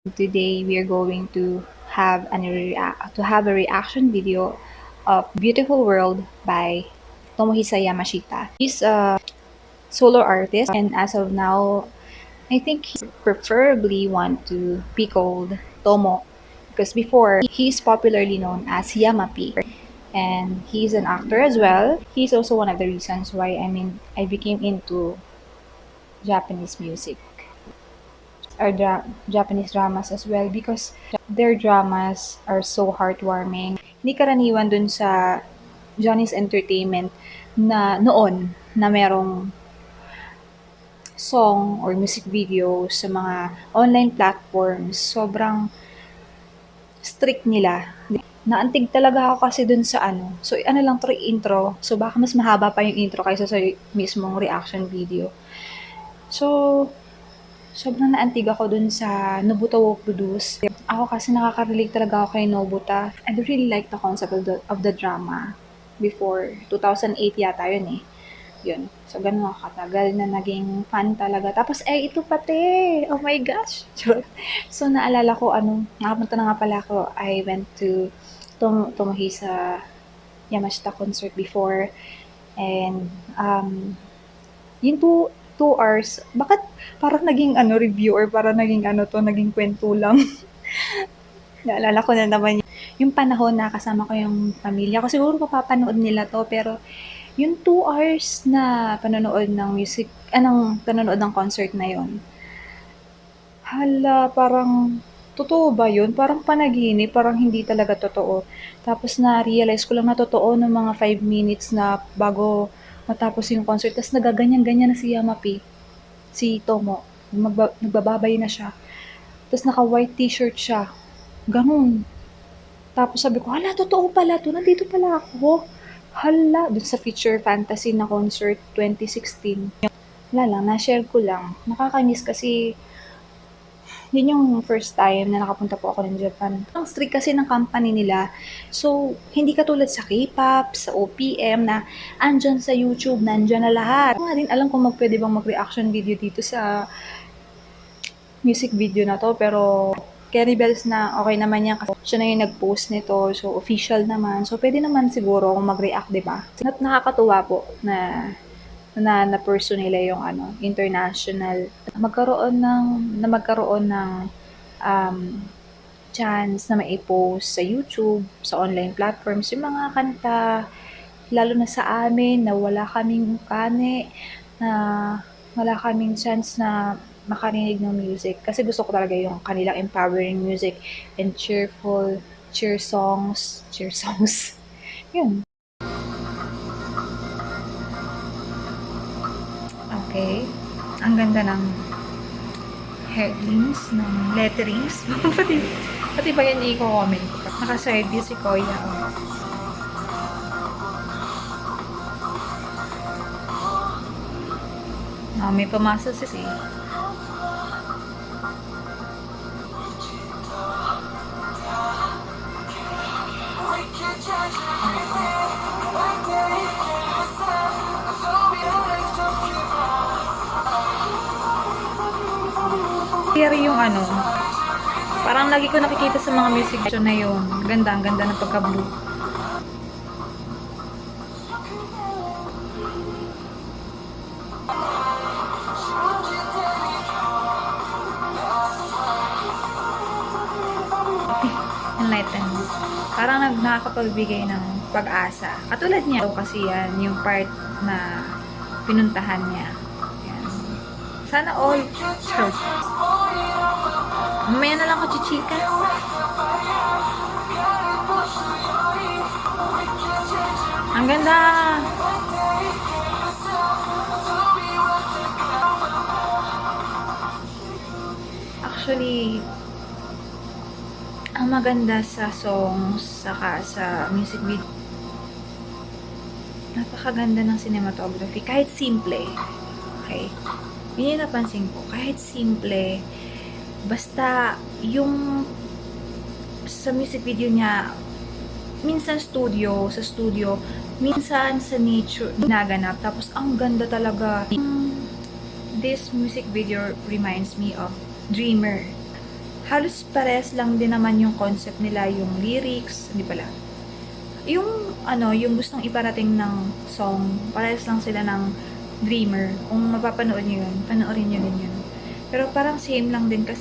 Today we are going to have a reaction video of Beautiful World by Tomohisa Yamashita. He's a solo artist, and as of now, I think he preferably want to be called Tomo because before he's popularly known as Yamapi, and he's an actor as well. He's also one of the reasons why I became into Japanese music or Japanese dramas as well because their dramas are so heartwarming. Hindi karaniwan dun sa Johnny's Entertainment na noon na merong song or music video sa mga online platforms. Sobrang strict nila. Naantig talaga ako kasi dun sa ano. So, ano lang to, intro. So, baka mas mahaba pa yung intro kaysa sa mismong reaction video. So, sobrang naantig ako dun sa Nobuta wo Produce. Ako kasi nakaka-relate talaga ako kay Nobuta. I really like the concept of the drama before. 2008 yata yun eh. Yun. So, ganun ako katagal na naging fan talaga. Tapos, ito pati! Oh my gosh! So, naalala ko, nakapunta na nga pala ako. I went to Tomohisa Yamashita concert before. And, yung 2 hours, bakit parang naging review or parang naging naging kwento lang. Naalala ko na naman yung panahon na kasama ko yung pamilya ko. Siguro mapapanood nila to, pero yung 2 hours na panonood ng panonood ng concert na yon. Hala, parang totoo ba yun? Parang panaginip, parang hindi talaga totoo. Tapos na-realize ko lang na totoo ng mga 5 minutes na bago matapos yung concert. Tapos nagaganyan-ganyan na si Yamapi, si Tomo. Nagbababay na siya. Tapos naka-white t-shirt siya. Ganun. Tapos sabi ko, hala, totoo pala to. Nandito pala ako. Hala, dun sa Future Fantasy na concert 2016. Wala lang, na-share ko lang. Nakakamiss kasi yun yung first time na nakapunta po ako ng Japan. Ang strict kasi ng company nila. So, hindi katulad sa K-pop, sa OPM na andyan sa YouTube, nandyan na lahat. Hindi ko nga din alam kung pwede bang mag-reaction video dito sa music video na to. Pero, Kenny Bells na okay naman yan kasi siya na yung nag-post nito. So, official naman. So, pwede naman siguro kung mag-react, diba? Nakakatuwa po na pursue nila yung international magkaroon ng um, chance na mai-post sa YouTube, sa online platforms, yung mga kanta, lalo na sa amin na wala kaming kane, na wala kaming chance na makarinig ng music. Kasi gusto ko talaga yung kanilang empowering music and cheer songs. Yun. Okay. Ang ganda ng headings, ng letterings. pati ba yan i-comment ko? Naka-side view si Koya. May pamasa si Clear yung parang lagi ko nakikita sa mga music video na yun. Ang ganda ng pagka-blue. Enlightened. Parang nakakapagbigay ng pag-asa. Katulad niya kasi yan, yung part na pinuntahan niya. Yan. Sana all. Sure. Mamaya na lang ako chichika. Ang ganda! Actually, ang maganda sa songs saka sa music video, napakaganda ng cinematography. Kahit simple. Okay? Yun yung napansin ko. Kahit simple, basta yung sa music video niya, minsan sa studio, minsan sa nature, naganap. Tapos, ang ganda talaga. This music video reminds me of Dreamer. halos parehas lang din naman yung concept nila, yung lyrics, hindi pala. Yung ano, yung gustong iparating ng song, parehas lang sila ng Dreamer. Kung mapapanood niyo yun, panoorin niyo din yun. Pero parang same lang din kasi